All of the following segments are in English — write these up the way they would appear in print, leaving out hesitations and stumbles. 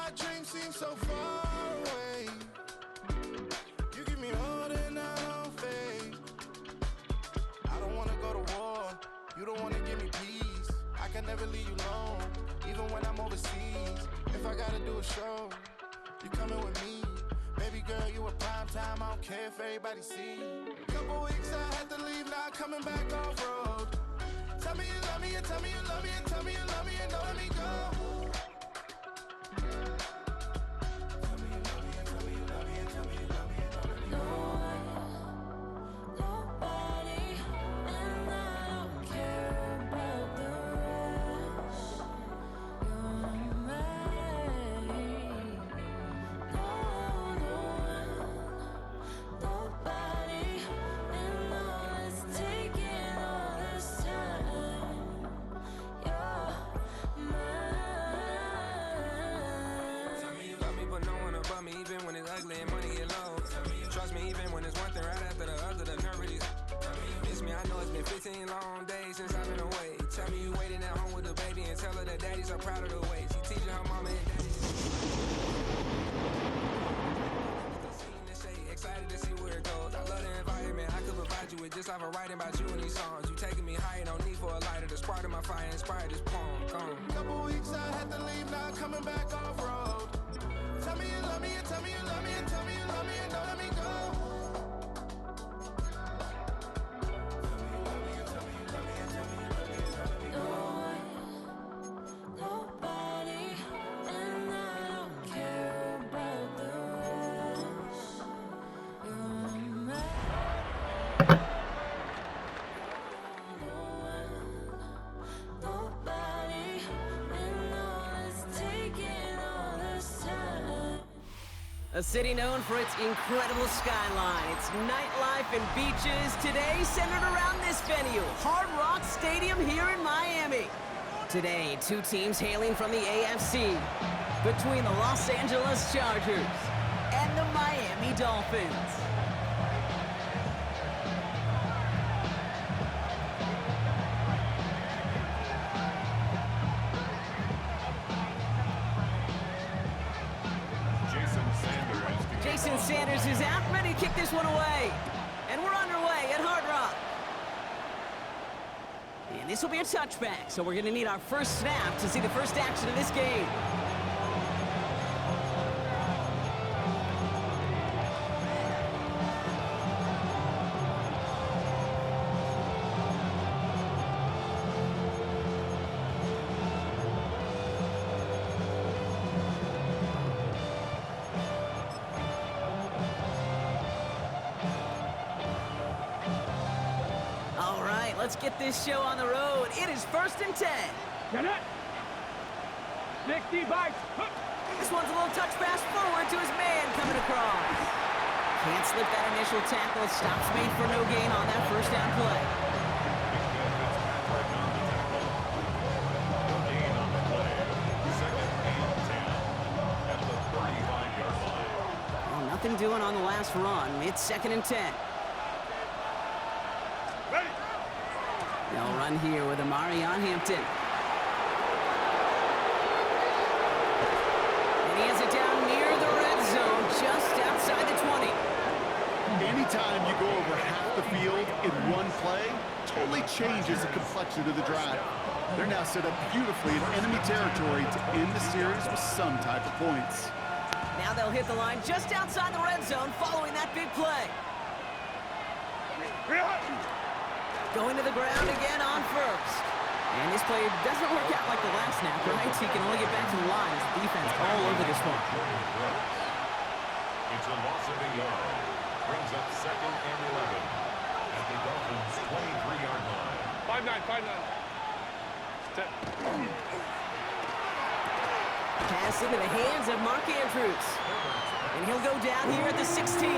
my dreams seem so far away. You give me all that I don't fade. I don't wanna go to war. You don't wanna give me peace. I can never leave you alone, even when I'm overseas. If I gotta do a show, you coming with me. Baby girl, you a prime time. I don't care if everybody see. Couple weeks I had to leave, now coming back off road. Tell me you love me and tell me you love me and tell me you love me and don't let me go. Even when it's ugly and money get low. Trust me, even when it's one thing right after the other, the nerve really miss me. I know it's been 15 long days since I've been away. Tell me you waiting at home with the baby and tell her that daddy's so proud of the way she teaching her mama and daddy. Excited to see where it goes. I love the environment. I could provide you with just like a writing about you in these songs. You taking me higher, no need for a lighter. The spark of my fire inspired this poem. Gone. Couple weeks I had to leave, now coming back off road. Tell me you love me and tell me you love me and tell me you love me and don't let me go. Nobody, and I don't care about the rest. You're mad. Nobody, and all is taking all this time. A city known for its incredible skyline, its nightlife and beaches, today centered around this venue, Hard Rock Stadium here in Miami. Today, two teams hailing from the AFC, between the Los Angeles Chargers and the Miami Dolphins. Jason Sanders is out, ready to kick this one away. And we're underway at Hard Rock. And this will be a touchback, so we're going to need our first snap to see the first action of this game. Let's get this show on the road. It is 1st and 10. Get it. 60 bites. This one's a little touch pass forward to his man coming across. Can't slip that initial tackle. Stops made for no gain on that first down play. Well, nothing doing on the last run. It's 2nd and 10. They'll run here with Amari on Hampton. And he has it down near the red zone, just outside the 20. Anytime you go over half the field in one play, totally changes the complexion of the drive. They're now set up beautifully in enemy territory to end the series with some type of points. Now they'll hit the line just outside the red zone following that big play. Going to the ground again on first. And this play doesn't work out like the last snap, right? He can only get back to the line as the defense all over this one. It's a loss of a yard. Brings up 2nd and 11 at the Dolphins' 23-yard line. 5-9. Pass into the hands of Mark Andrews. And he'll go down here at the 16.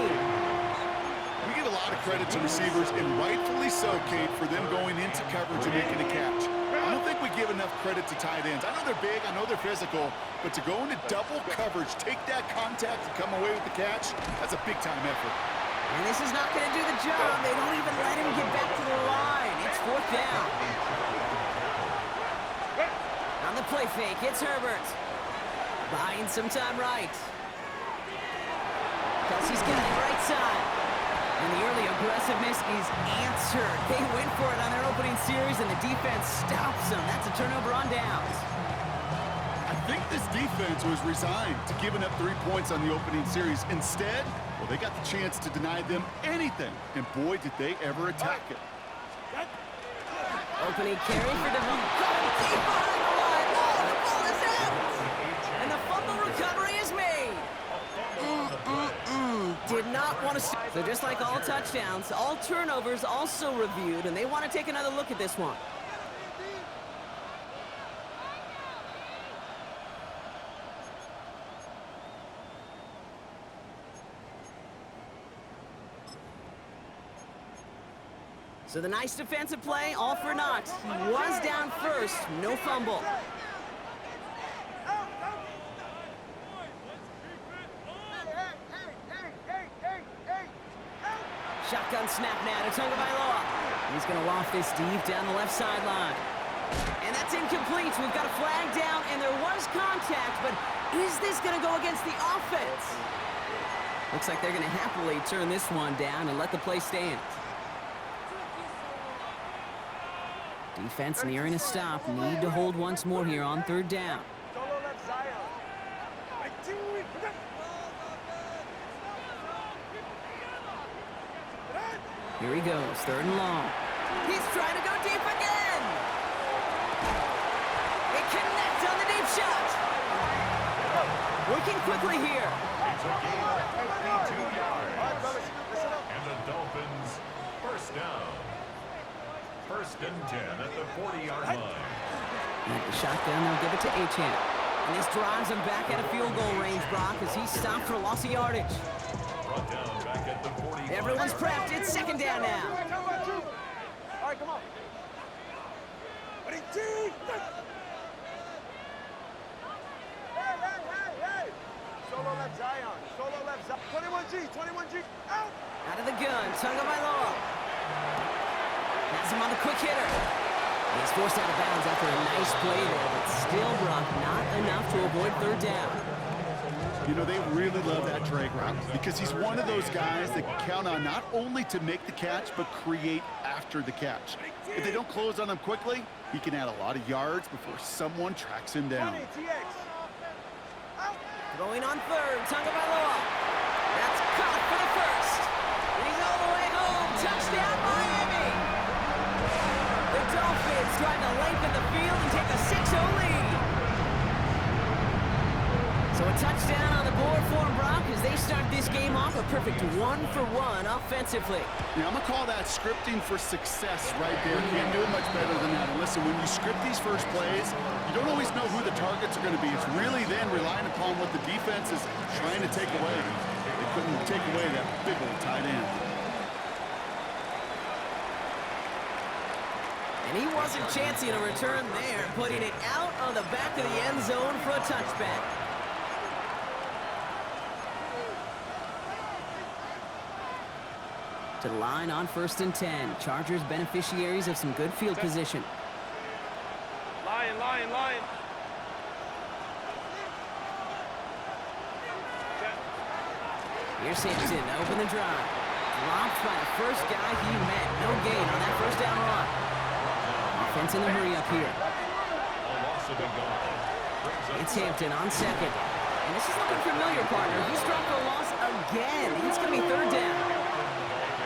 We give a lot of credit to receivers, and rightfully so, Kate, for them going into coverage and making a catch. I don't think we give enough credit to tight ends. I know they're big, I know they're physical, but to go into double coverage, take that contact and come away with the catch, that's a big-time effort. And this is not going to do the job. They don't even let him get back to the line. It's 4th down. On the play fake, it's Herbert. Buying some time right. Kelsey's got it right side. And the early aggressiveness is answered. They went for it on their opening series, and the defense stops them. That's a turnover on downs. I think this defense was resigned to giving up 3 points on the opening series. Instead, well, they got the chance to deny them anything. And boy, did they ever attack it. Opening carry for Devon. Going deep behind the line. Oh, the ball is out. And the fumble recovery is made. Did not want to... So just like all touchdowns, all turnovers also reviewed, and they want to take another look at this one. So the nice defensive play, all for naught. He was down first, no fumble. Shotgun snap now to Thumpgod. He's going to loft this deep down the left sideline. And that's incomplete. We've got a flag down, and there was contact, but is this going to go against the offense? Looks like they're going to happily turn this one down and let the play stand. Defense nearing a stop. Need to hold once more here on third down. Here he goes, third and long. He's trying to go deep again. It connects on the deep shot. Working quickly here. It's a gain of 52 yards. And the Dolphins first down. First and 10 at the 40-yard line. And the shotgun, they'll give it to Achane. And this drives him back at a field goal range, Brock, as he stopped for loss of yardage. Brought down back at the 45. Everyone's prepped. It's second down now. All right, come on. Solo left Zion. Solo left Zion. 21G. Out. Out of the gun. Thumpgod. Has him on the quick hitter. He's forced out of bounds after a nice play there, but still, Brock, not enough to avoid third down. You know, they really love that drag route because he's one of those guys that can count on not only to make the catch, but create after the catch. If they don't close on him quickly, he can add a lot of yards before someone tracks him down. Going on third, Thumpgod. That's caught for the first. And he's all the way home. Touchdown, Miami. The Dolphins trying to lengthen the field and take a 6-0 lead. So a touchdown on the board for Brock as they start this game off a perfect 1-for-1 offensively. Yeah, I'm going to call that scripting for success right there. Can't do it much better than that. And listen, when you script these first plays, you don't always know who the targets are going to be. It's really then relying upon what the defense is trying to take away. They couldn't take away that big old tight end. And he wasn't chancing a return there, putting it out on the back of the end zone for a touchback. To the line on first and 10. Chargers beneficiaries of some good field position. Lion. Here's Hampton, open the drive. Dropped by the first guy he met. No gain on that first down run. Offense in the hurry up here. It's Hampton on second. And this is looking familiar, partner. He's dropped for a loss again. It's going to be third down.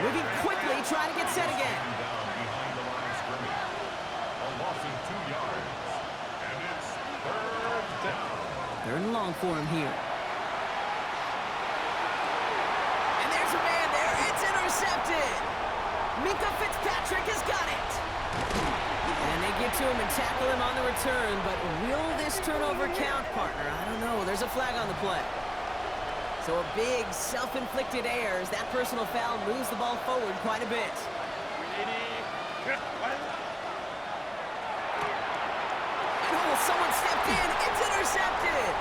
Moving quickly, trying to get set again. Third and long for him here. And there's a man there. It's intercepted. Minka Fitzpatrick has got it. And they get to him and tackle him on the return. But will this turnover count, partner? I don't know. There's a flag on the play. So a big self-inflicted error as that personal foul moves the ball forward quite a bit. Oh, someone stepped in. It's intercepted.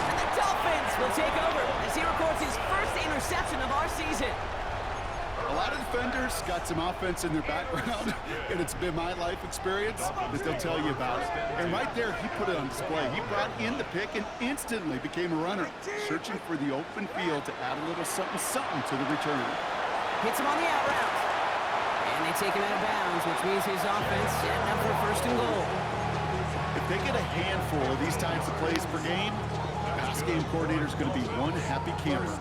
And the Dolphins will take over as he records his first interception of our season. A lot of defenders got some offense in their background, and it's been my life experience that they'll tell you about it. And right there, he put it on display. He brought in the pick and instantly became a runner, searching for the open field to add a little something to the return. Hits him on the out route. And they take him out of bounds, which means his offense setting up for first and goal. If they get a handful of these types of plays per game, the pass game coordinator is going to be one happy camper.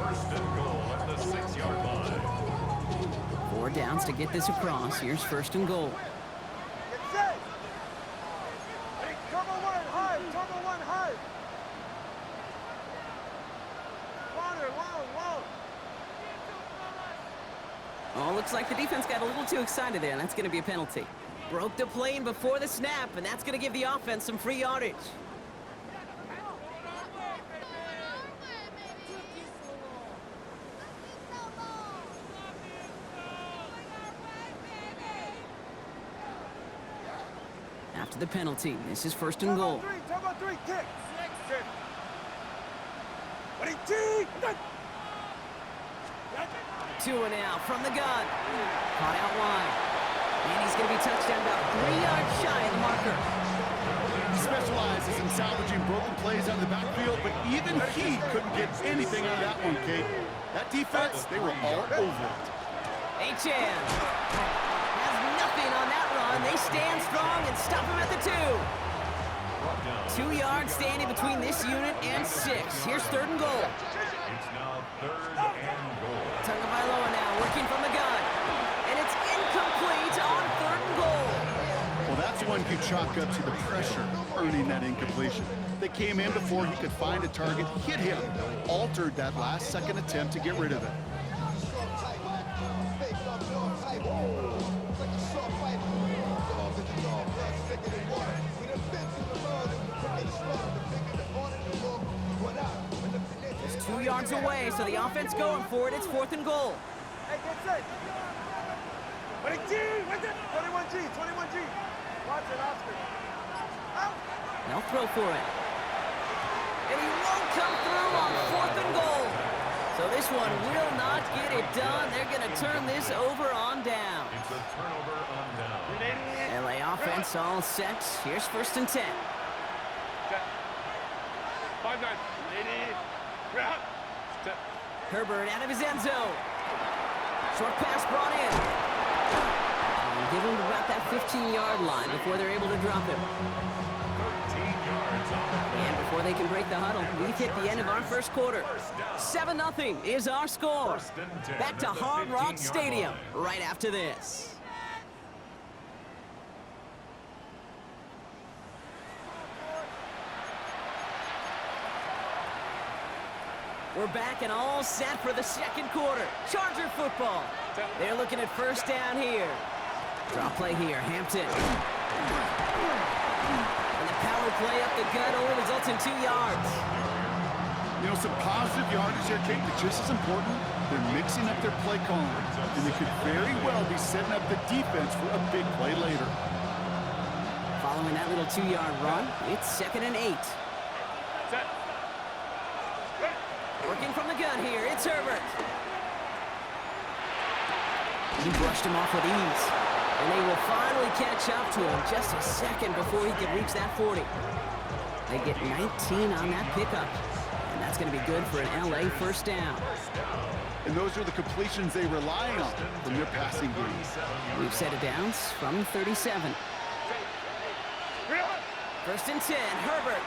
First and goal at the 6-yard line. 4 downs to get this across. Here's first and goal. Get set. Hey, turbo one, high. Turbo one, high. Water, long. Oh, looks like the defense got a little too excited there, and that's going to be a penalty. Broke the plane before the snap, and that's going to give the offense some free yardage. After the penalty, this is first and goal. Turbo three, kick. Kick. What do you do? Two and out from the gun. Caught out wide. And he's going to be touched down about 3 yards shy of the marker. He specializes in salvaging broken plays out of the backfield, but even he couldn't get anything out of that one, Kate. That defense, they were all over it. Achan has nothing on that run. They stand strong and stop him at the 2. 2 yards standing between this unit and 6. Here's third and goal. It's now third and goal. Thumpgod now working from the gun. And it's incomplete on third and goal. Well, that's one you chalk up to the pressure earning that incompletion. They came in before he could find a target, hit him, altered that last-second attempt to get rid of it. Just 2 yards away, so the offense going for it. It's fourth and goal. Hey, get set. What a G. What's it? 21G, 21G. Watson, Oscar. Out. They'll throw for it. And he won't come through on fourth and goal. So this one will not get it done. They're going to turn this over on down. It's a turnover on down. LA offense all set. Here's first and 10. 5-9. Herbert out of his end zone. Short pass brought in. And give him about that 15-yard line before they're able to drop him. 13 yards on the play. And before they can break the huddle, we've hit the end of our first quarter. 7-0 is our score. First and 10 Back to at the Hard Rock 15-yard Stadium line. right after this. We're back and all set for the second quarter. Charger football. They're looking at first down here. Draw play here, Hampton. And the power play up the gut only results in 2 yards. You know, some positive yardage there, Kate, but just as important, they're mixing up their play calling, and they could very well be setting up the defense for a big play later. Following that little 2-yard run, it's 2nd and 8. Working from the gun here, it's Herbert. He brushed him off with ease. And they will finally catch up to him just a second before he can reach that 40. They get 19 on that pickup. And that's going to be good for an LA first down. And those are the completions they rely on from their passing game. We've set it downs from 37. First and 10, Herbert.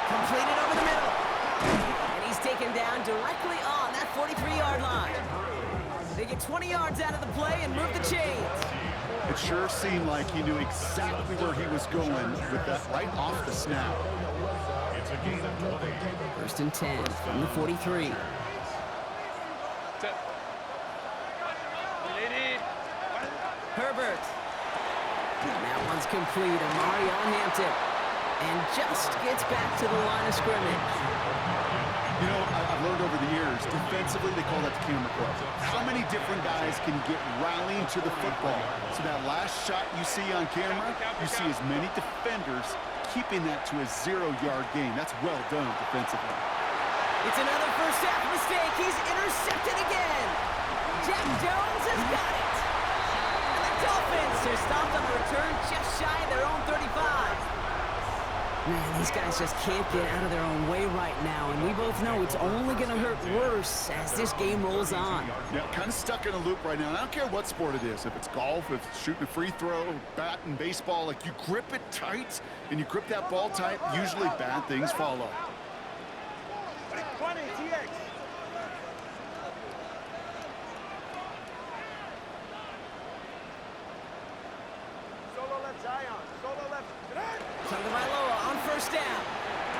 Completed over the middle. And he's taken down directly on that 43-yard line. They get 20 yards out of the play and move the chains. It sure seemed like he knew exactly where he was going with that right off the snap. It's a gain of 20. First and 10 from the 43. Herbert. And that one's complete. Amari on Hampton. And just gets back to the line of scrimmage. You know, I've learned over the years, defensively, they call that the camera club. How many different guys can get rallying to the football? So that last shot you see on camera, you see as many defenders keeping that to a 0-yard gain. That's well done defensively. It's another first half mistake. He's intercepted again. Jack Jones has got it. And the Dolphins are stopped on the return just shy of their own 35. Man, these guys just can't get out of their own way right now, and we both know it's only going to hurt worse as this game rolls on. Yeah, kind of stuck in a loop right now. And I don't care what sport it is. If it's golf, if it's shooting a free throw, batting, baseball, like you grip it tight and you grip that ball tight, usually bad things follow. 20, TX. Solo left, Zion. Solo left. Tagovailoa on first down.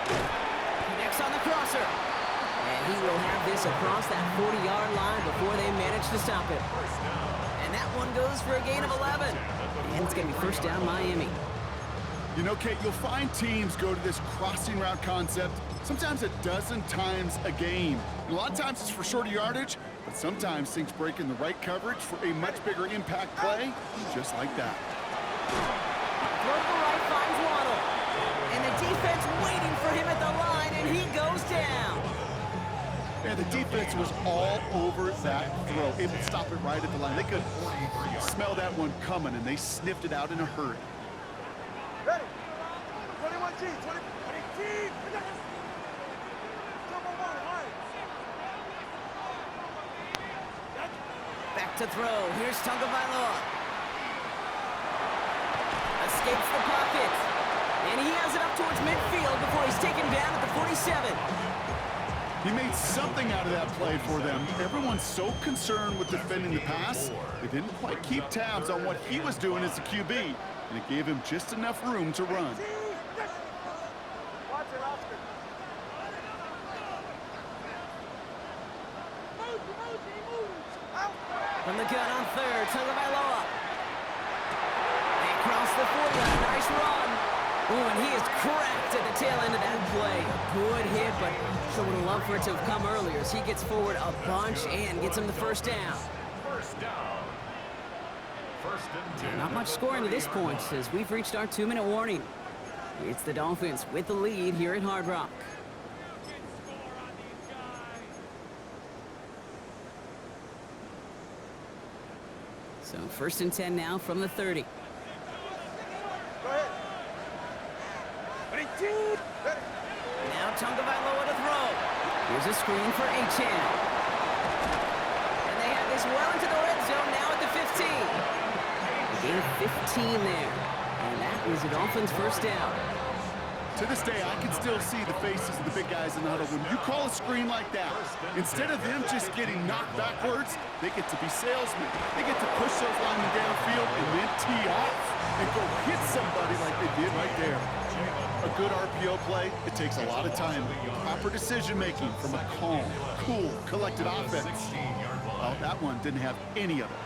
Connects on the crosser. And he will have this across that 40-yard line before they manage to stop it. And that one goes for a gain of 11. And it's going to be first down Miami. You know, Kate, you'll find teams go to this crossing route concept sometimes a dozen times a game. And a lot of times it's for shorter yardage, but sometimes things break in the right coverage for a much bigger impact play, just like that. Throw to the right finds Waddle. And the defense waiting for him at the line, and he goes down. And the defense was all over that throw, able to stop it right at the line. They could smell that one coming, and they sniffed it out in a hurry. Ready. 21G. 20G. Back to throw. Here's Tagovailoa. Escapes the pocket. And he has it up towards midfield before he's taken down at the 47. He made something out of that play for them. Everyone's so concerned with defending the pass, they didn't quite keep tabs on what he was doing as a QB, and it gave him just enough room to run. From the gun on third, Tagovailoa. Across the 40, a nice run. Ooh, and he is cracked at the tail end of that play. A good hit, but sure would have loved for it to have come earlier as he gets forward a bunch and gets him the first down. First down. First and 10. Not much scoring to this point as we've reached our 2-minute warning. It's the Dolphins with the lead here at Hard Rock. So first and 10 now from the 30. Go ahead. Now Tagovailoa to throw. Here's a screen for Achane. And they have this well into the red zone now at the 15. A gain of 15 there. And that is the Dolphins' first down. To this day, I can still see the faces of the big guys in the huddle. When you call a screen like that, instead of them just getting knocked backwards, they get to be salesmen. They get to push those linemen downfield and then tee off and go hit somebody like they did right there. A good RPO play, it takes a lot of time. Proper decision-making from a calm, cool, collected offense. Well, that one didn't have any of it.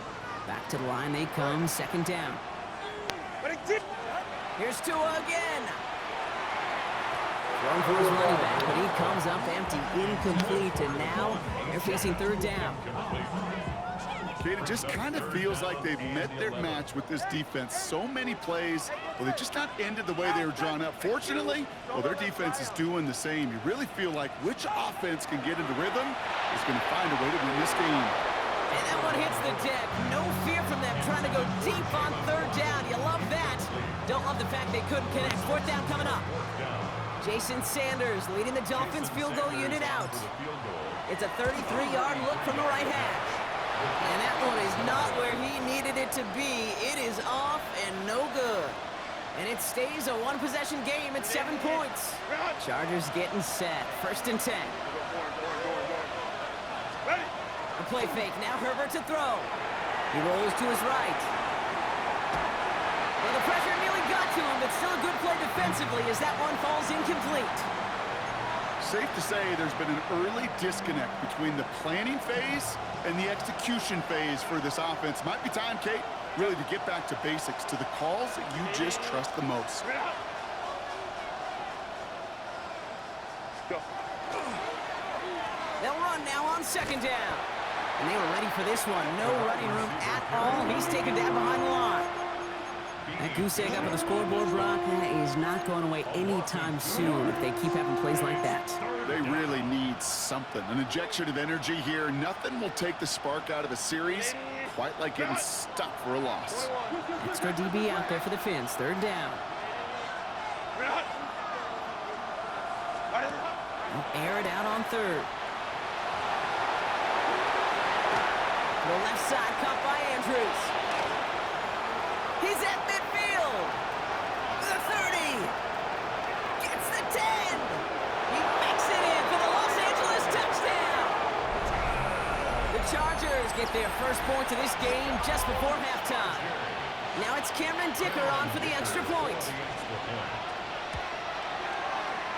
Back to the line they come, second down. Here's Tua again. Thrown for his running back, but he comes up empty, incomplete, and now they're facing third down. Kate, it just kind of feels like they've met their match with this defense. So many plays, well, they just not ended the way they were drawn up. Fortunately, well, their defense is doing the same. You really feel like which offense can get into rhythm is going to find a way to win this game. And that one hits the deck. No fear from them trying to go deep on third down. You love that. Don't love the fact they couldn't connect. Fourth down coming up. Jason Sanders leading the Dolphins field goal unit out. It's a 33-yard look from the right hash. And that one is not where he needed it to be. It is off and no good. And it stays a one-possession game at 7 points. Chargers getting set. First and 10. A play fake. Now Herbert to throw. He rolls to his right. Well, the pressure nearly got to him, but still a good play defensively as that one falls incomplete. Safe to say there's been an early disconnect between the planning phase and the execution phase for this offense. Might be time, Kate, really to get back to basics, to the calls that you just trust the most. They'll run now on second down. And they were ready for this one. No running room at all. He's taken down behind the line. That goose egg up on the scoreboard, Brock, that is not going away anytime soon if they keep having plays like that. They really need something. An injection of energy here. Nothing will take the spark out of a series quite like getting stuck for a loss. Extra DB out there for the Finns. Third down. They'll air it out on third. To the left side, caught by Andrews. He's at midfield. The 30. Gets the 10. He makes it in for the Los Angeles touchdown. The Chargers get their first points of this game just before halftime. Now it's Cameron Dicker on for the extra point.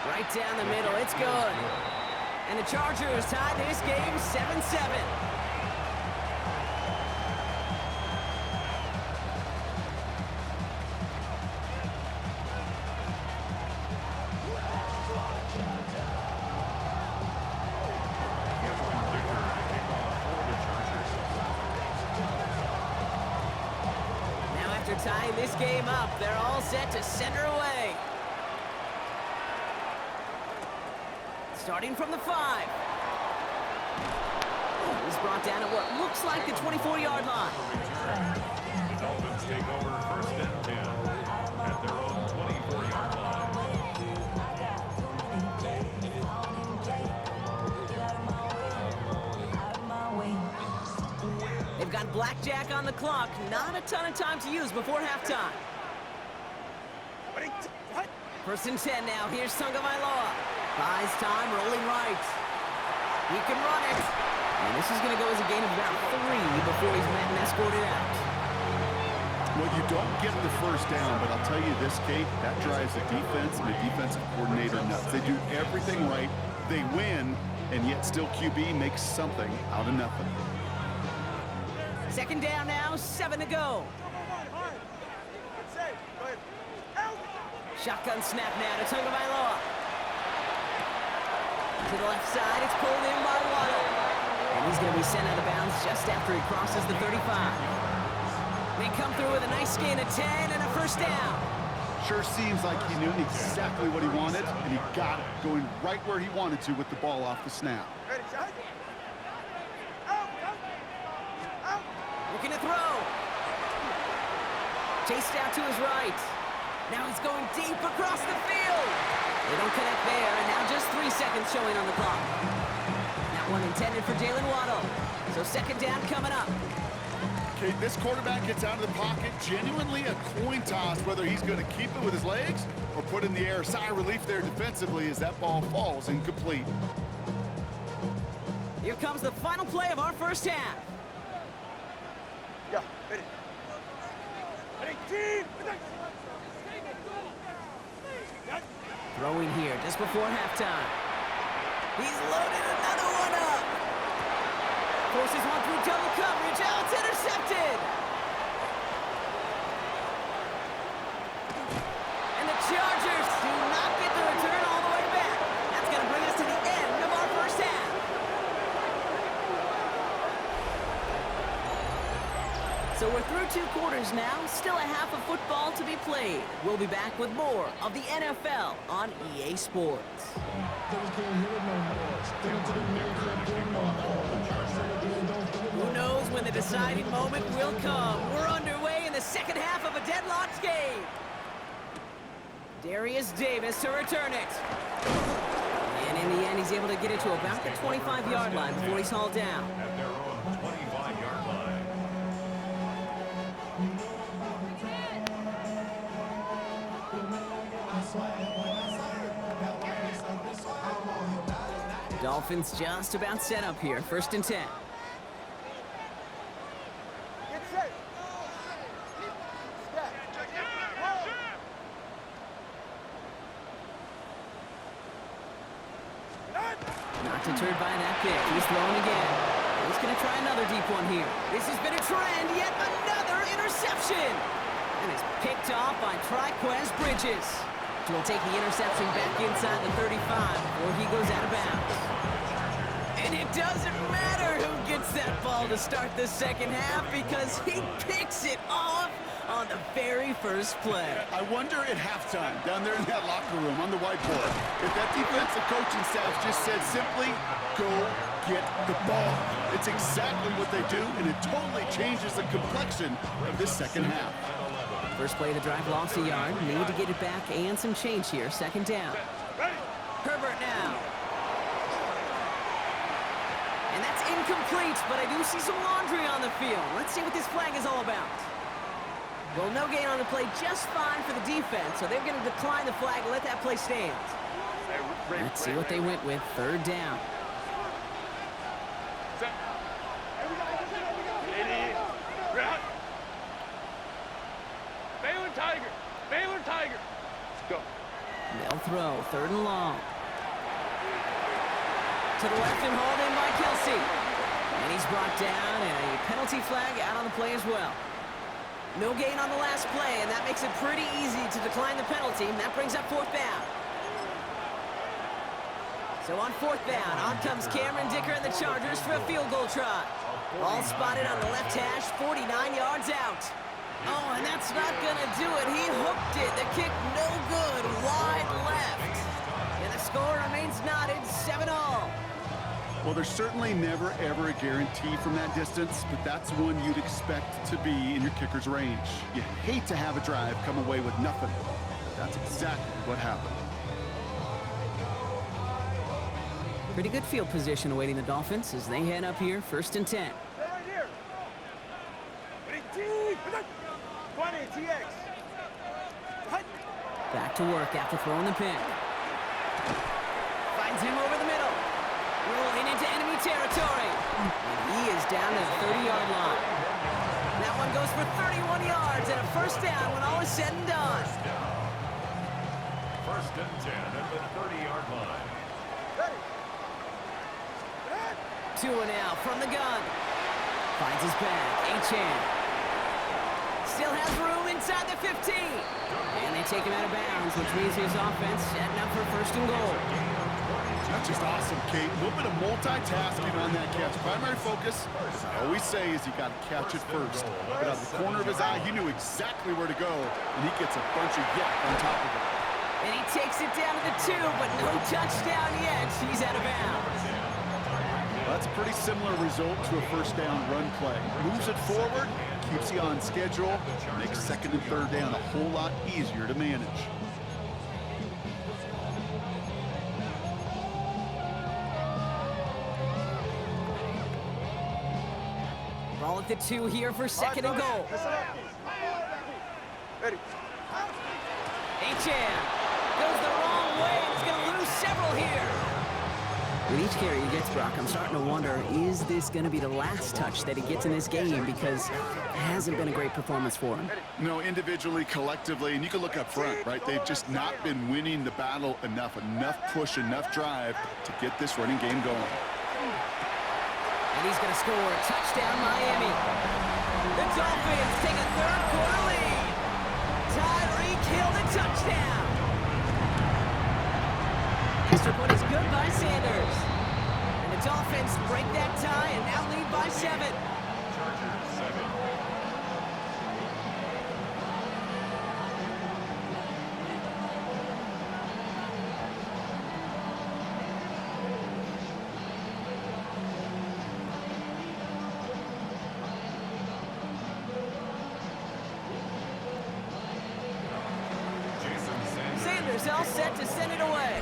Right down the middle, it's good. And the Chargers tie this game 7-7. Tying this game up, they're all set to center away. Starting from the 5. He's brought down at what looks like the 24-yard line. The Dolphins take over first and 10 at their own 24-yard line. They've got blackjack on the clock. Not a ton of time to use before halftime. First and 10 now. Here's Thumpgod. Buys time, rolling right. He can run it. And this is going to go as a gain of about 3 before he's met and escorted out. Well, you don't get the first down, but I'll tell you this, Kate, that drives the defense and the defensive coordinator nuts. They do everything right. They win, and yet still QB makes something out of nothing. Second down now, 7 to go. Shotgun snap now to Thumpgod. To the left side, it's pulled in by Waddle. And he's going to be sent out of bounds just after he crosses the 35. They come through with a nice gain of 10 and a first down. Sure seems like he knew exactly what he wanted, and he got it, going right where he wanted to with the ball off the snap. Looking to throw. Chased out to his right. Now he's going deep across the field. They don't connect there, and now just 3 seconds showing on the clock. That one intended for Jalen Waddle. So second down coming up. Okay, this quarterback gets out of the pocket, genuinely a coin toss, whether he's going to keep it with his legs or put it in the air. Sigh of relief there defensively as that ball falls incomplete. Here comes the final play of our first half. Yeah, ready. Throwing here just before halftime. He's loaded another one up. Forces one through double coverage. Oh, it's intercepted. And the Chargers do not get the return all the way back. That's going to bring us to the end of our first half. So we're through 2 quarters now. Still a half of football to be played. We'll be back with more of the NFL on EA Sports. Who knows when the deciding moment will come? We're underway in the second half of a deadlocked game. Darius Davis to return it. And in the end, he's able to get it to about the 25-yard line before he's hauled down. At their own 25-yard line. Dolphins just about set up here. First and 10. Get set. Step. Not deterred by that pick. He's throwing again. He's going to try another deep one here. This has been a trend. Yet another interception. And it's picked off by Triquez Bridges. Will take the interception back inside the 35 before he goes out of bounds. And it doesn't matter who gets that ball to start the second half because he picks it off on the very first play. I wonder at halftime, down there in that locker room on the whiteboard, if that defensive coaching staff just said simply, go get the ball. It's exactly what they do, and it totally changes the complexion of this second half. First play of the drive lost a yard. Need to get it back and some change here. Second down. Herbert now. And that's incomplete, but I do see some laundry on the field. Let's see what this flag is all about. Well, no gain on the play, just fine for the defense, so they're going to decline the flag and let that play stand. Let's see what they went with. Third down. Baylor Tiger. Go. They'll throw. Third and long. To the left and hauled in by Kelsey. And he's brought down, and a penalty flag out on the play as well. No gain on the last play, and that makes it pretty easy to decline the penalty, and that brings up fourth down. So on fourth down, on comes Cameron Dicker and the Chargers for a field goal try. Ball spotted on the left hash, 49 yards out. Oh, and that's not going to do it. He hooked it. The kick no good, wide left. And the score remains knotted, 7-all. Well, there's certainly never, ever a guarantee from that distance, but that's one you'd expect to be in your kicker's range. You hate to have a drive come away with nothing. That's exactly what happened. Pretty good field position awaiting the Dolphins as they head up here, 1st and 10. Right here. 20, TX. Back to work after throwing the pick. Finds him over the middle. Rolling into enemy territory. And he is down to the 30-yard line. That one goes for 31 yards and a first down when all is said and done. 1st and 10 at the 30-yard line. Ready. 2 and out from the gun. Finds his back. Achan. Still has room inside the 15. And they take him out of bounds, which means his offense setting up for 1st and goal. That's just awesome, Kate. A little bit of multitasking on that catch. Primary focus, as I always say, is you got to catch it first. But out of the corner of his eye, he knew exactly where to go, and he gets a bunch of yak on top of it. And he takes it down to the 2, but no touchdown yet. He's out of bounds. Well, that's a pretty similar result to a first down run play. Moves it forward, keeps you on schedule, makes 2nd and 3rd down a whole lot easier to manage. Ball at the 2 here for 2nd and goal. Listen up. Ready. Achan goes the wrong way and is going to lose several here. With each carry he gets, Brock, I'm starting to wonder, is this going to be the last touch that he gets in this game? Because it hasn't been a great performance for him. No, individually, collectively, and you can look up front, right? They've just not been winning the battle enough push, enough drive to get this running game going. And he's going to score. Touchdown, Miami. The Dolphins take a 3rd quarter lead. Tyreek Hill, the touchdown. Extra point is good by Sanders. And the Dolphins break that tie and now lead by 7. Chargers 7. Sanders all set to send it away.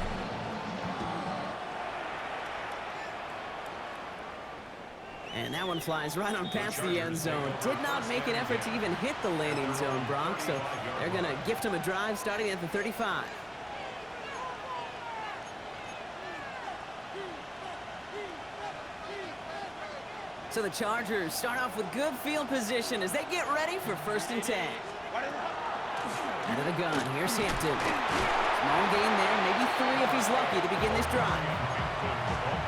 And that one flies right on past the end zone. Did not make an effort to even hit the landing zone, Brock, so they're going to gift him a drive starting at the 35. So the Chargers start off with good field position as they get ready for 1st and 10. Out of the gun, here's Hampton. Small gain there, maybe 3 if he's lucky to begin this drive.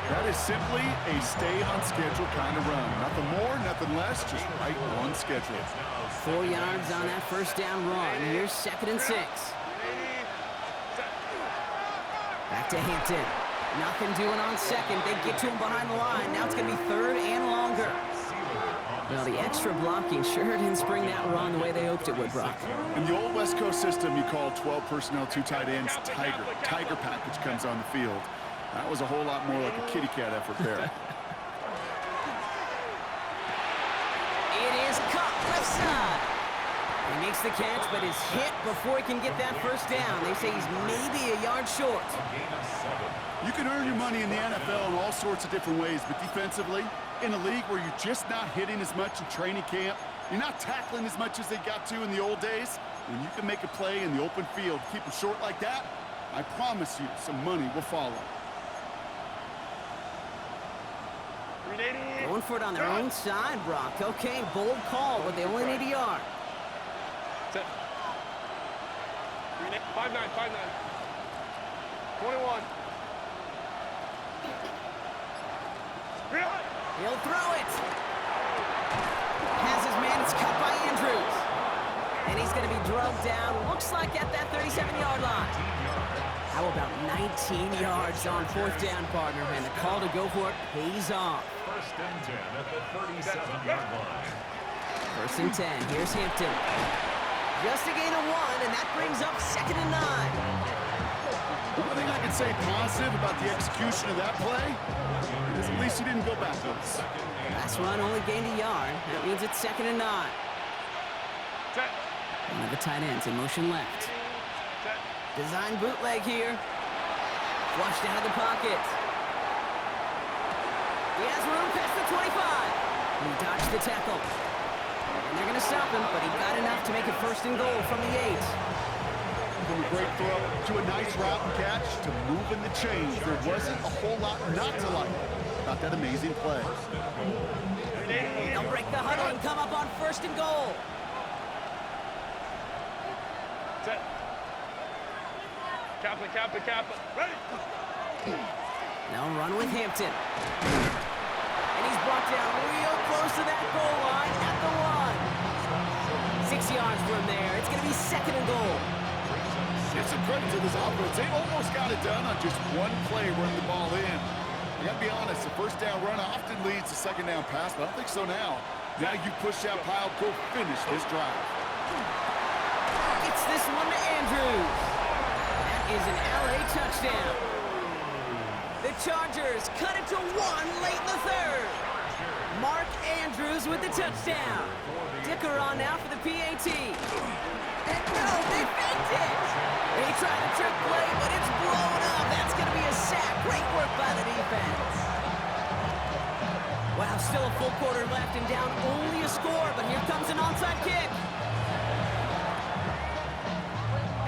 That is simply a stay-on-schedule kind of run. Nothing more, nothing less, just right on schedule. 4 yards on that first down run. Here's 2nd and 6. Back to Hampton. Nothing doing on 2nd. They get to him behind the line. Now it's going to be 3rd and longer. Well, the extra blocking sure didn't spring that run the way they hoped it would, Brock. In the old West Coast system, you call 12 personnel, 2 tight ends, Tiger. Tiger package comes on the field. That was a whole lot more like a kitty cat effort there. It is caught left side. He makes the catch, but is hit before he can get that first down. They say he's maybe a yard short. You can earn your money in the NFL in all sorts of different ways, but defensively, in a league where you're just not hitting as much in training camp, you're not tackling as much as they got to in the old days, when you can make a play in the open field, keep it short like that, I promise you some money will follow. Going for it on their own side, Brock. Okay, bold call, but they only need a yard. 5-9, 5-9. 21. He'll throw it. Has his man. It's cut by Andrews. And he's going to be drugged down, looks like at that 37-yard line. How about 19 yards on 4th down, partner? And the call to go for it pays off. 1st and 10 at the 37-yard line. 1st and 10. Here's Hampton. Just a gain of 1, and that brings up 2nd and 9. One thing I can say positive about the execution of that play is at least he didn't go backwards. Last run only gained a yard. That means it's 2nd and 9. One of the tight ends in motion left. Design bootleg here. Flushed out of the pocket. He has room past the 25. He dodged the tackle. And they're going to stop him, but he got enough to make it 1st and goal from the 8. From a great throw to a nice route and catch to moving the chains. There wasn't a whole lot not to like about that amazing play. They'll break the huddle and come up on 1st and goal. Set. Kappa. Ready. Now run with Hampton. And he's brought down real close to that goal line at the 1. 6 yards from there. It's going to be 2nd and goal. Give some credit to this offense. They almost got it done on just one play running the ball in. I got to be honest, the 1st down run often leads to 2nd down pass, but I don't think so now. Now you push that pile, go finish this drive. Gets this one to Andrews. That is an LA touchdown. The Chargers cut it to 1 late in the 3rd. Mark Andrews with the touchdown. Dicker on now for the PAT. And no, they faked it. They tried a trick play, but it's blown up. That's going to be a sack. Great work by the defense. Wow, still a full quarter left and down only a score, but here comes an onside kick.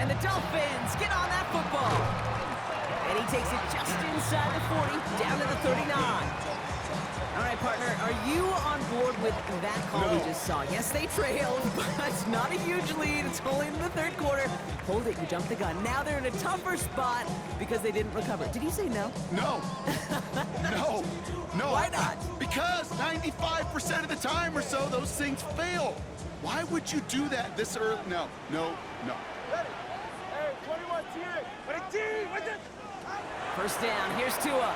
And the Dolphins get on that football. And he takes it just inside the 40, down to the 39. All right, partner, are you on board with that call we just saw? Yes, they trailed, but it's not a huge lead. It's only in the 3rd quarter. Hold it, you jumped the gun. Now they're in a tougher spot because they didn't recover. Did you say no? No. No. Why not? Because 95% of the time or so, those things fail. Why would you do that this early? No. Ready. Hey, 21, T-Rex. What's it? 1st down, here's Tua.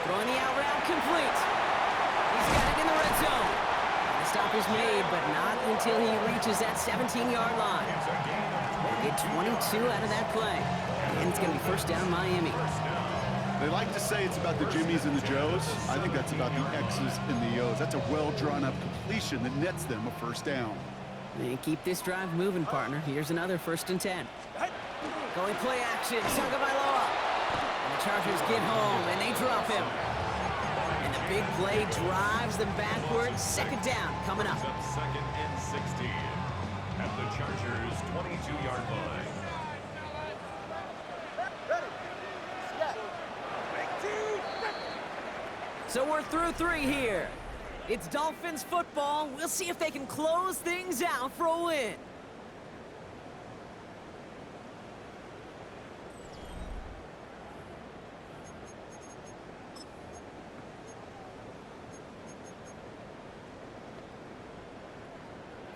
Throwing the out route complete. He's got it in the red zone. The stop is made, but not until he reaches that 17-yard line. Get 22 out of that play. And it's going to be 1st down Miami. They like to say it's about the Jimmies and the Joes. I think that's about the X's and the O's. That's a well-drawn-up completion that nets them a 1st down. And keep this drive moving, partner. Here's another 1st and 10. Going play action. Tagovailoa. And the Chargers get home, and they drop him. And the big play drives them backwards. 2nd down coming up. 2nd and 16 at the Chargers' 22-yard line. So we're through 3 here. It's Dolphins football. We'll see if they can close things out for a win.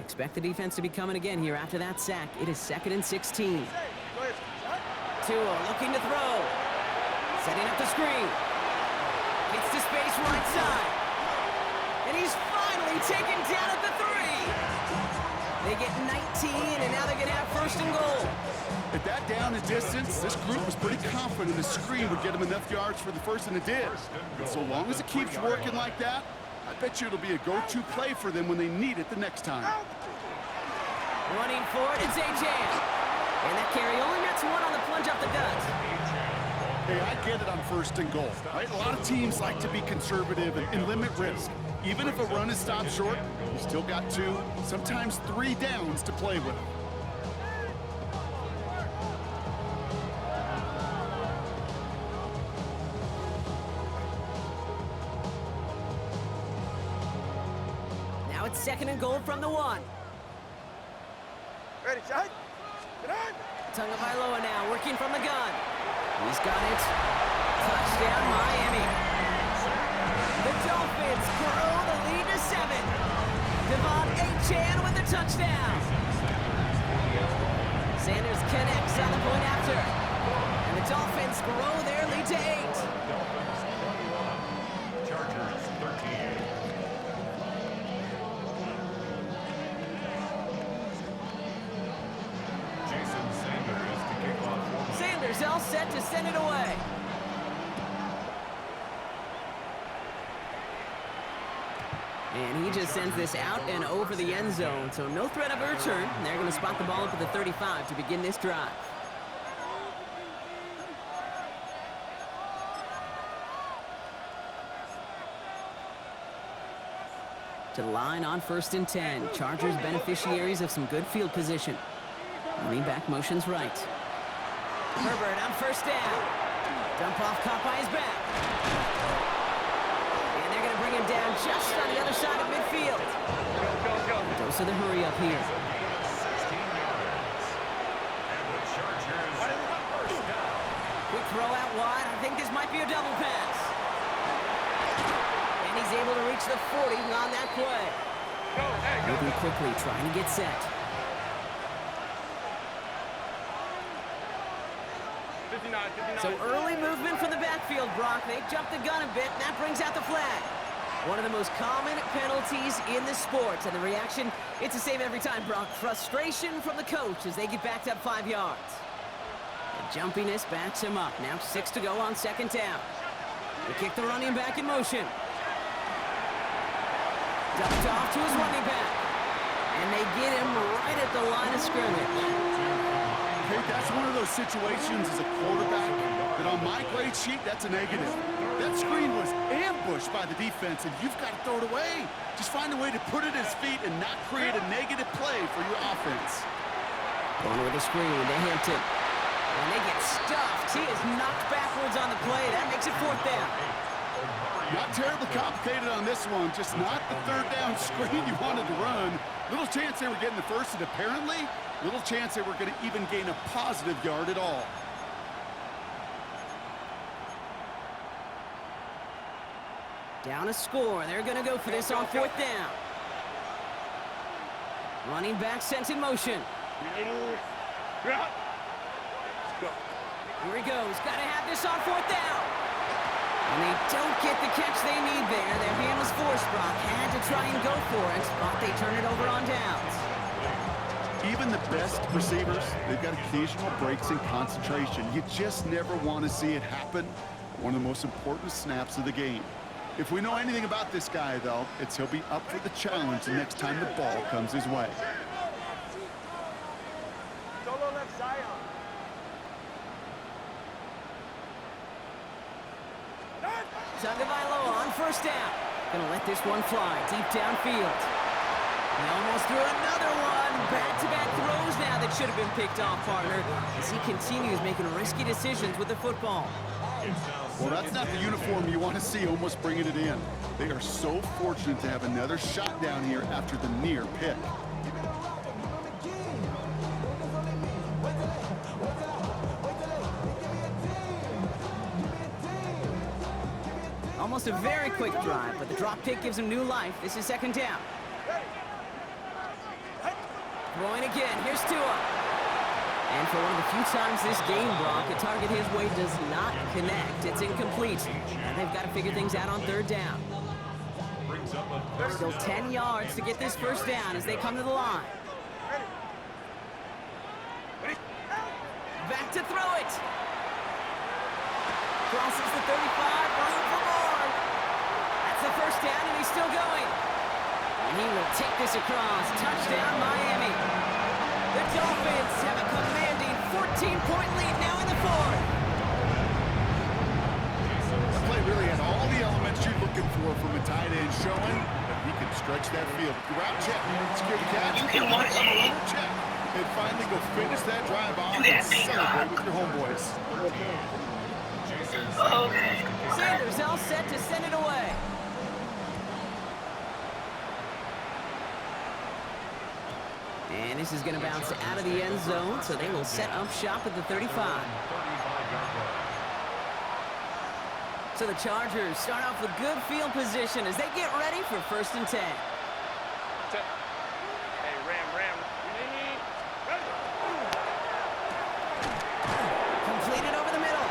Expect the defense to be coming again here after that sack. It is 2nd and 16. Tua looking to throw. Setting up the screen. Gets to space right side. And he's fired. finally taken down at the 3. They get 19, and now they're going to have first and goal. At that down and distance, this group was pretty confident the screen would get them enough yards for the first, and it did. But so long as it keeps working like that, I bet you it'll be a go-to play for them when they need it the next time. Running for it, it's A.J. And that carry only gets one on the plunge up the gut. Hey, I get it on first and goal, right? A lot of teams like to be conservative and limit risk. Even if a run is stopped short, you still got 2, sometimes 3 downs to play with. Now it's second and goal from the 1. Ready, shot. Get on. Thumpgod now working from the gun. He's got it. Touchdown, Miami. The Dolphins grow the lead to 7. Devon A-Chan with the touchdown. Sanders connects on the point after. And the Dolphins grow their lead to 8. Dolphins 21, Chargers 13. Jason Sanders to kick off. Sanders all set to send it away. And he just sends this out and over the end zone, so no threat of a return. They're going to spot the ball up at the 35 to begin this drive. To the line on first and 10. Chargers beneficiaries of some good field position. Running back motions right. Herbert on first down. Dump off caught by his back. And they're going to bring him down just on the other side of midfield. Dose of the hurry up here. 16 yards. And the Chargers first down. Quick throw out wide. I think this might be a double pass. And he's able to reach the 40 on that play. Moving quickly, trying to get set. 59. So early movement from the backfield, Brock. They jumped the gun a bit, and that brings out the flag. One of the most common penalties in the sport, and the reaction, it's the same every time, Brock. Frustration from the coach as they get backed up 5 yards. The jumpiness backs him up. Now 6 to go on second down. They kick the running back in motion. Dumped off to his running back. And they get him right at the line of scrimmage. Hey, that's one of those situations as a quarterback that on my grade sheet, that's a negative. That screen was ambushed by the defense, and you've got to throw it away. Just find a way to put it at his feet and not create a negative play for your offense. Going with the screen to Hampton. And they get stuffed. He is knocked backwards on the play. That makes it fourth down. Not terribly complicated on this one, just not the third down screen you wanted to run. Little chance they were getting the first, and apparently, little chance they were going to even gain a positive yard at all. Down a score. They're going to go for this on fourth down. Running back sent in motion. Here he goes. Got to have this on fourth down. And they don't get the catch they need there. Their hand was forced, Brock. Had to try and go for it, but they turn it over on downs. Even the best receivers, they've got occasional breaks in concentration. You just never want to see it happen. One of the most important snaps of the game. If we know anything about this guy, though, it's he'll be up for the challenge the next time the ball comes his way. Solo left Zion. Thumpgod on first down. Gonna let this one fly deep downfield. He almost threw another one. Back-to-back throws now that should have been picked off, partner, as he continues making risky decisions with the football. Well, that's not the uniform you want to see almost bringing it in. They are so fortunate to have another shot down here after the near pick. Almost a very quick drive, but the drop kick gives him new life. This is second down. Throwing again. Here's Tua. And for one of the few times this game, Brock, a target his way does not connect. It's incomplete. And they've got to figure things out on third down. brings up a first Still down. 10 yards to get this first down as they come to the line. Back to throw it. Crosses the 35, room for more. That's the first down, and he's still going. And he will take this across. Touchdown, Miami. The Dolphins have a commanding 14-point lead now in the fourth. The play really had all the elements you're looking for from a tight end, showing that he can stretch that field. Route check, secure the catch, check. And finally go finish that drive off and celebrate with your homeboys. Sanders all set to send it away. And this is going to bounce out of the end zone, so they will set up shop at the 35. So the Chargers start off with good field position as they get ready for 1st and 10. Hey, Ram. Completed over the middle.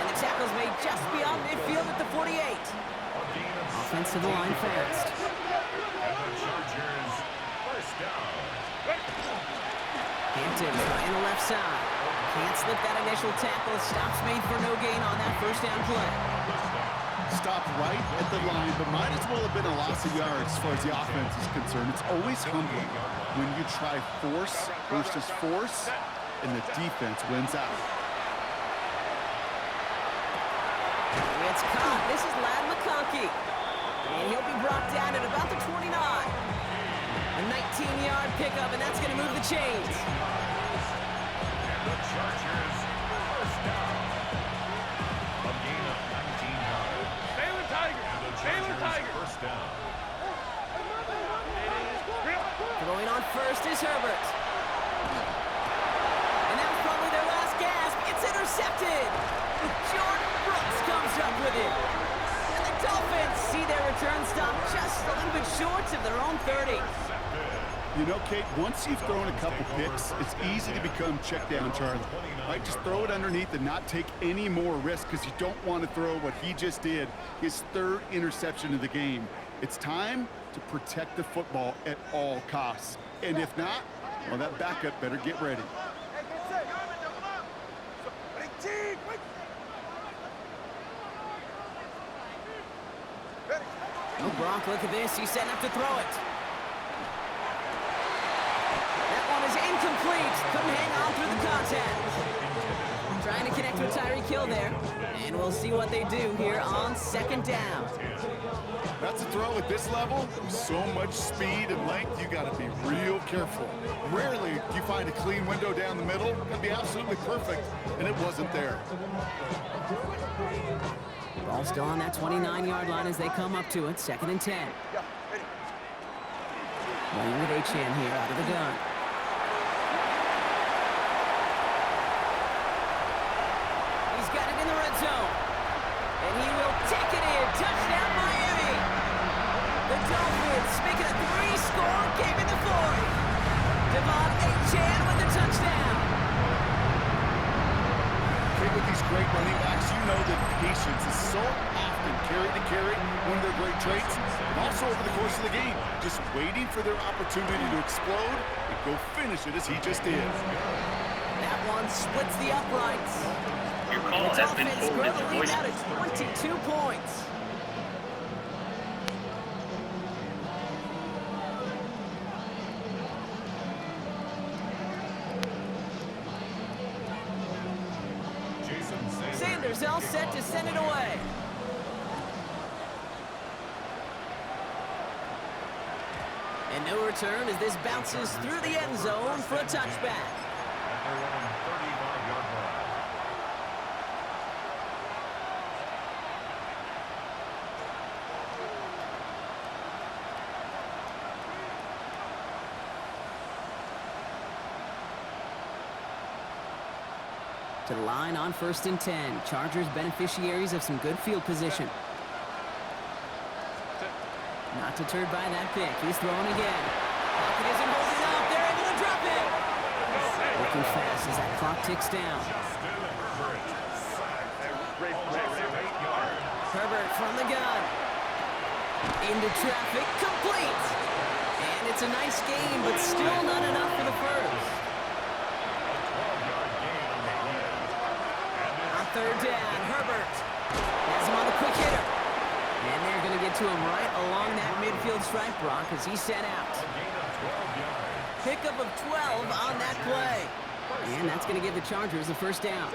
And the tackle's made just beyond midfield at the 48. Offensive line fast. And the Chargers first down. Hampton trying the left side. Can't slip that initial tackle. Stops made for no gain on that first down play. Stopped right at the line, but might as well have been a loss of yards as far as the offense is concerned. It's always humbling when you try force versus force, and the defense wins out. It's caught. This is Lad McConkey. And he'll be brought down at about the 29. A 19-yard pickup, and that's going to move the chains. And the Chargers first down. A gain of 19 yards. Baylor Tiger. And the Baylor Chargers Tiger. first down. Throwing on first is Herbert. And that was probably their last gasp. It's intercepted. Jordan Brooks comes up with it. And the Dolphins see their return stop just a little bit short of their own 30. You know, Kate, once you've thrown a couple picks, it's easy to become check down Charlie. Right? Just throw it underneath and not take any more risk because you don't want to throw what he just did, his 3rd interception of the game. It's time to protect the football at all costs. And if not, well, that backup better get ready. Hey, get set. Oh, Gronk, look at this. He's setting up to throw it. That one is incomplete. Couldn't hang on through the contact. Trying to connect with Tyreek Hill there. And we'll see what they do here on 2nd down. That's a throw at this level. So much speed and length, you got to be real careful. Rarely do you find a clean window down the middle. It'd be absolutely perfect, and it wasn't there. Ball still on that 29-yard line as they come up to it. 2nd and 10. Running with Achane here out of the gun. He's got it in the red zone. And he will take it in. Touchdown, Miami. The Dolphins making a 3-score game in the 4th. Devon Achane with the touchdown. With these great running backs, you know that patience is so often carry to carry, one of their great traits, but also over the course of the game, just waiting for their opportunity to explode and go finish it as he just did. That one splits the uprights. Your And call the has been Dolphins grow forwarded the to lead out voicemail. at 22 points. Sanders all set to send it away. And no return as this bounces through the end zone for a touchback. At their own 35-yard line. To the line on 1st and 10. Chargers beneficiaries of some good field position. Not deterred by that pick. He's throwing again. Pocket isn't holding up. They're able to drop it. Looking fast as that clock ticks down. Great. Herbert from the gun. Into traffic, complete. And it's a nice gain, but still not enough for the first. On third down, Herbert has him on the quick hitter. And they're going to get to him right along that midfield stripe, Brock, as he's sent out. Pickup of 12 on that play. And that's going to give the Chargers the first down.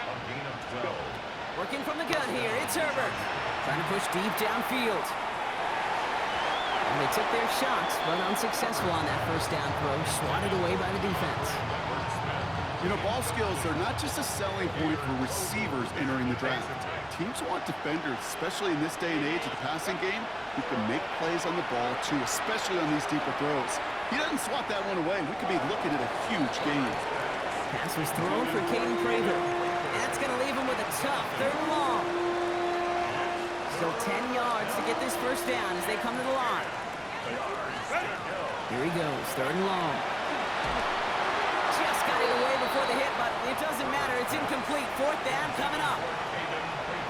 Working from the gun here, it's Herbert. Trying to push deep downfield. And they took their shots, but unsuccessful on that first down throw, swatted away by the defense. You know, ball skills are not just a selling point for receivers entering the draft. Teams want defenders, especially in this day and age of the passing game, who can make plays on the ball, too, especially on these deeper throws. He doesn't swat that one away. We could be looking at a huge gain. Pass was thrown for Caden Prather. And that's going to leave him with a tough third and long. Still 10 yards to get this first down as they come to the line. Here he goes, third and long. Just got it away before the hit, but it doesn't matter. It's incomplete. Fourth down coming up.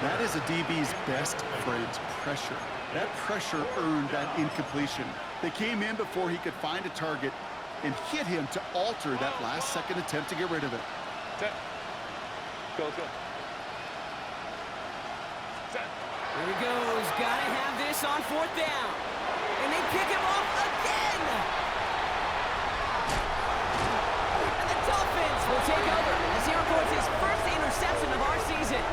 That is a DB's best friend, pressure. That pressure earned that incompletion. They came in before he could find a target and hit him to alter that last-second attempt to get rid of it. Set. Go, let's go. Set. Here he goes. Gotta have this on fourth down. And they pick him off again. And the Dolphins will take over as he records his first interception of our season.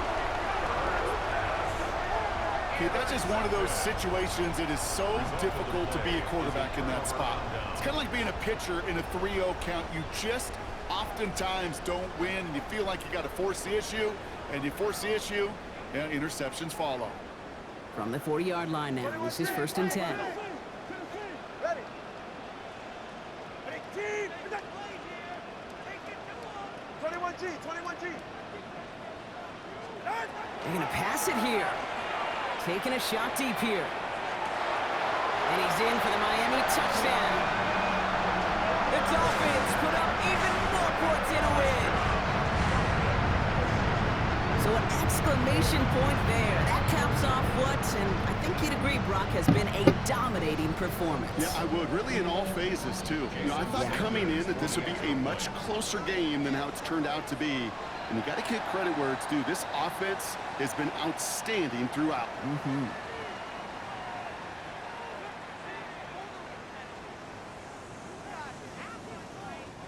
Okay, that's just one of those situations that is so difficult to be a quarterback in that spot. It's kind of like being a pitcher in a 3-0 count. You just oftentimes don't win, and you feel like you got to force the issue, and you force the issue, and interceptions follow. From the 40-yard line now, this is first and 10. Ready. 18. 21G, 21G. They're going to pass it here. Taking a shot deep here. And he's in for the Miami touchdown. The Dolphins put up even more points in a win. So an exclamation point there. That caps off what, and I think you'd agree, Brock, has been a dominating performance. Yeah, I would. Really in all phases, too. You know, I thought coming in that this would be a much closer game than how it's turned out to be. And you got to give credit where it's due. This offense has been outstanding throughout.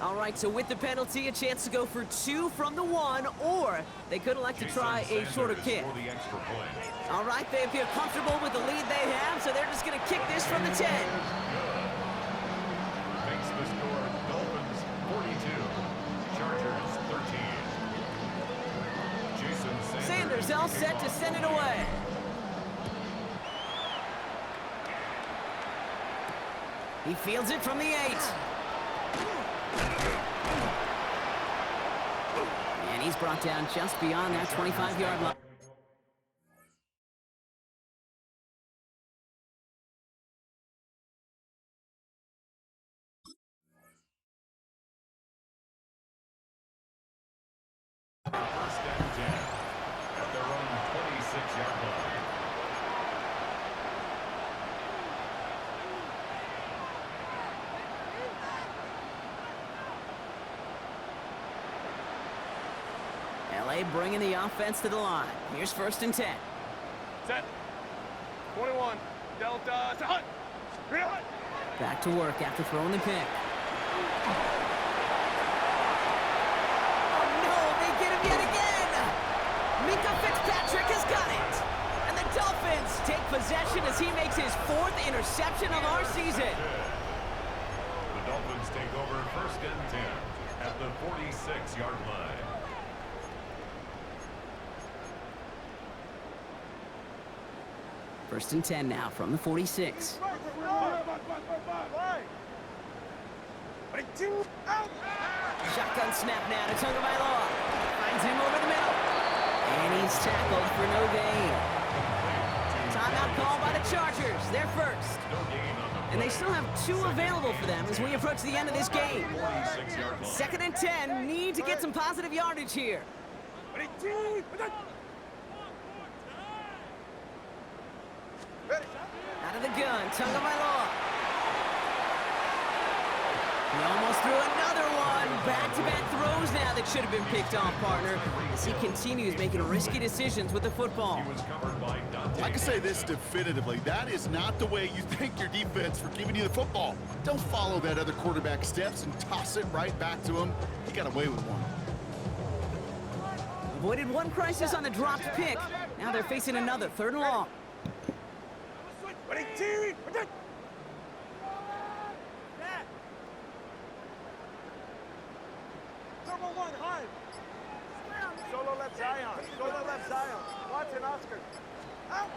All right, so with the penalty, a chance to go for 2 from the 1, or they could elect to try a shorter kick. All right, they appear comfortable with the lead they have, so they're just going to kick this from the 10. Makes the score Dolphins 42, Chargers 13. Sanders all set to send it away. He fields it from the 8. And he's brought down just beyond that 25-yard line. First and 10 at their own 26-yard line. LA bringing the offense to the line. Here's first and 10. Set. 21. Delta. Set. Hut. Hut. Back to work after throwing the pick. Oh no, they get him yet again! Minka Fitzpatrick has got it! And the Dolphins take possession as he makes his 4th interception of our season. The Dolphins take over first and 10 at the 46-yard line. First and 10 now from the 46. Shotgun snap now to Tagovailoa. Finds him over the middle. And he's tackled for no gain. Timeout called by the Chargers. They're first. And they still have 2 available for them as we approach the end of this game. Second and 10. Need to get some positive yardage here. Out of the gun, Thumpgod. He almost threw another one. Back-to-back throws now that should have been picked off, partner, as he continues making risky decisions with the football. He was covered by Dante. I can say this definitively. That is not the way you thank your defense for giving you the football. Don't follow that other quarterback's steps and toss it right back to him. He got away with one. Avoided one crisis on the dropped pick. Now they're facing another 3rd and long. Solo left Zion. Solo left Zion. Watson, Oscar. Out.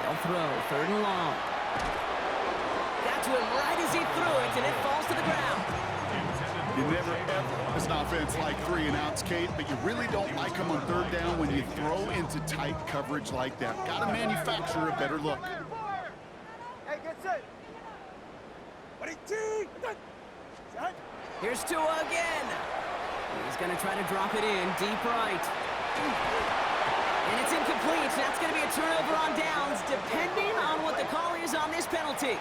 They'll throw 3rd and long. Got to him right as he threw it, and it falls to the ground. You never ever miss an offense like 3 and outs, Kate, but you really don't like them on 3rd down when you throw into tight coverage like that. Got to manufacture a better look. Hey, get set. Here's Tua again. He's going to try to drop it in deep right. And it's incomplete. That's going to be a turnover on downs, depending on what the call is on this penalty.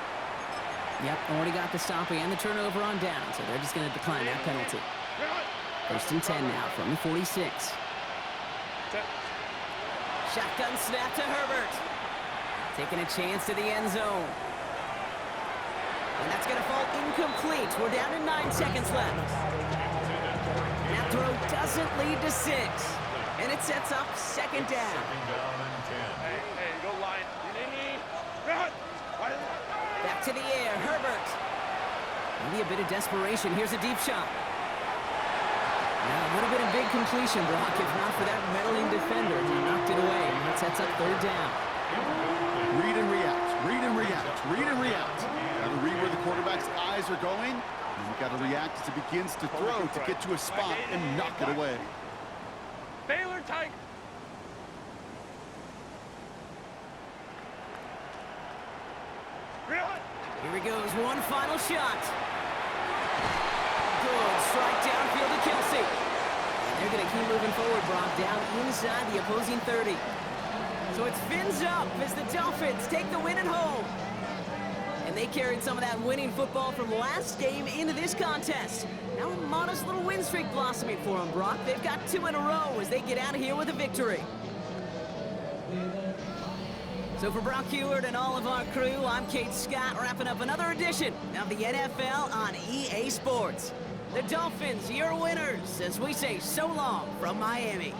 Yep, already got the stop and the turnover on down, so they're just going to decline that penalty. 1st and 10 now from the 46. Shotgun snap to Herbert. Taking a chance to the end zone. And that's going to fall incomplete. We're down to 9 seconds left. That throw doesn't lead to 6. And it sets up 2nd down. 2nd down and 10. Hey, go line. Back to the air, Herbert. Maybe a bit of desperation. Here's a deep shot. Now a little bit of big completion, Brock, if not for that meddling defender. He knocked it away, and that sets up 3rd down. Read and react, read and react, read and react. Got to read where the quarterback's eyes are going, and you got to react as it begins to throw to get to a spot and knock it away. Baylor Tiger. Here he goes, one final shot. Good, strike downfield to Kelsey. And they're going to keep moving forward, Brock, down inside the opposing 30. So it's fins up as the Dolphins take the win at home. And they carried some of that winning football from last game into this contest. Now a modest little win streak blossoming for them, Brock. They've got 2 in a row as they get out of here with a victory. So for Brock Heward and all of our crew, I'm Kate Scott, wrapping up another edition of the NFL on EA Sports. The Dolphins, your winners, as we say so long from Miami.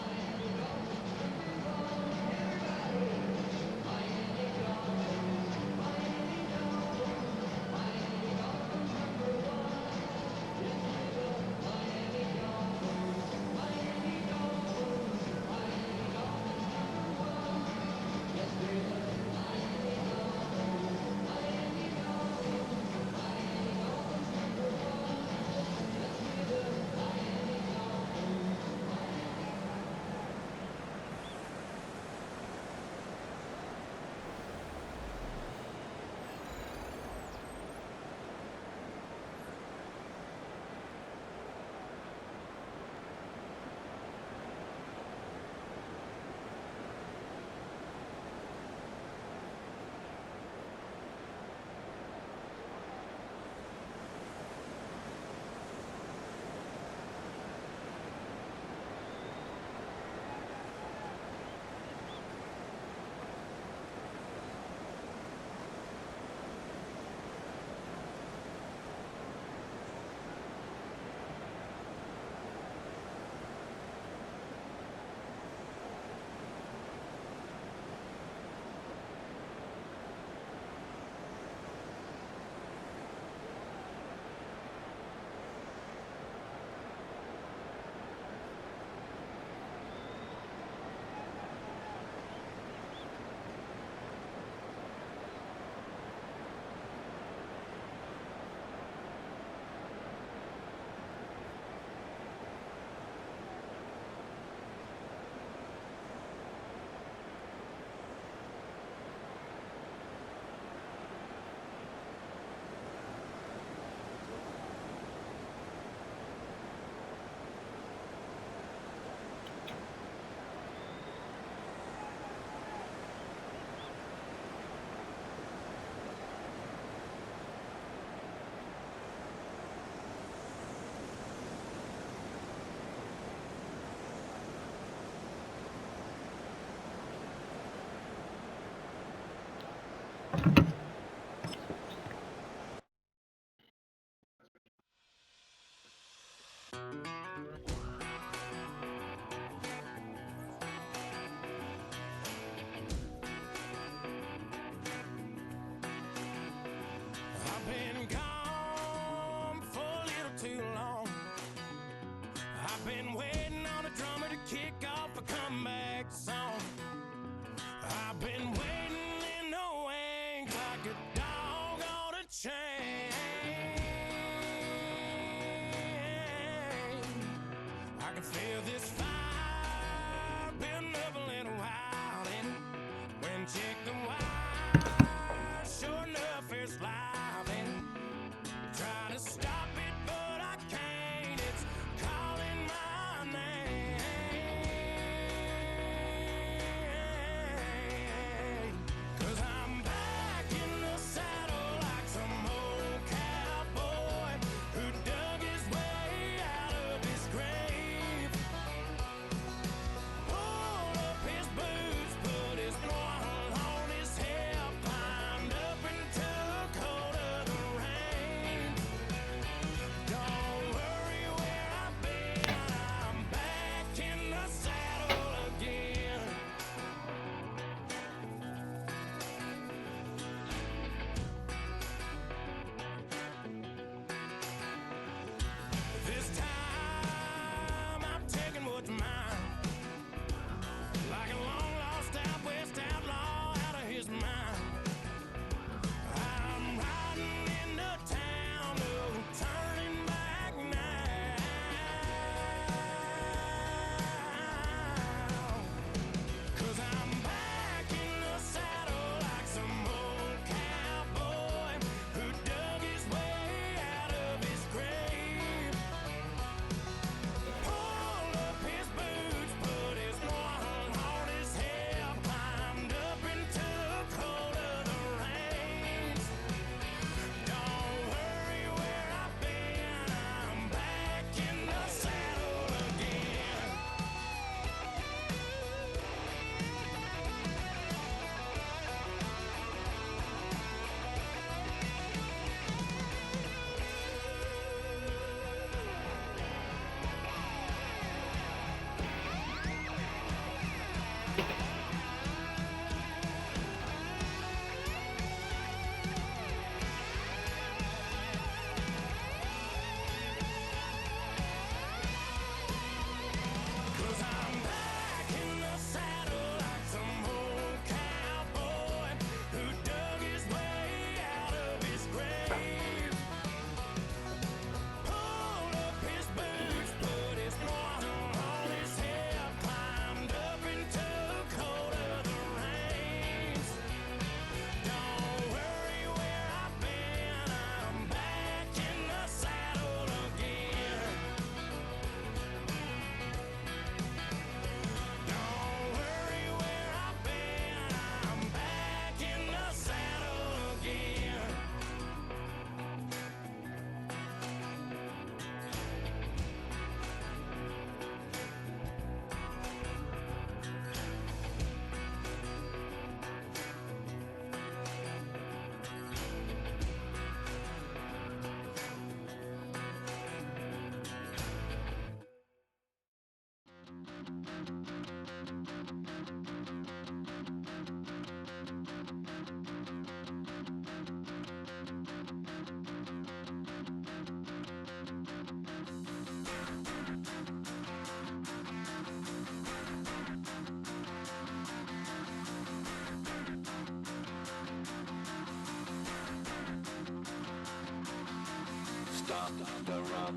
Stop the rock.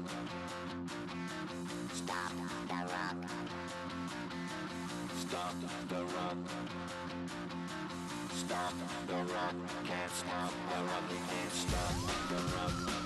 Stop the rock. Stop the rock. Stop the rock. Can't stop the rock. You can't stop the rock.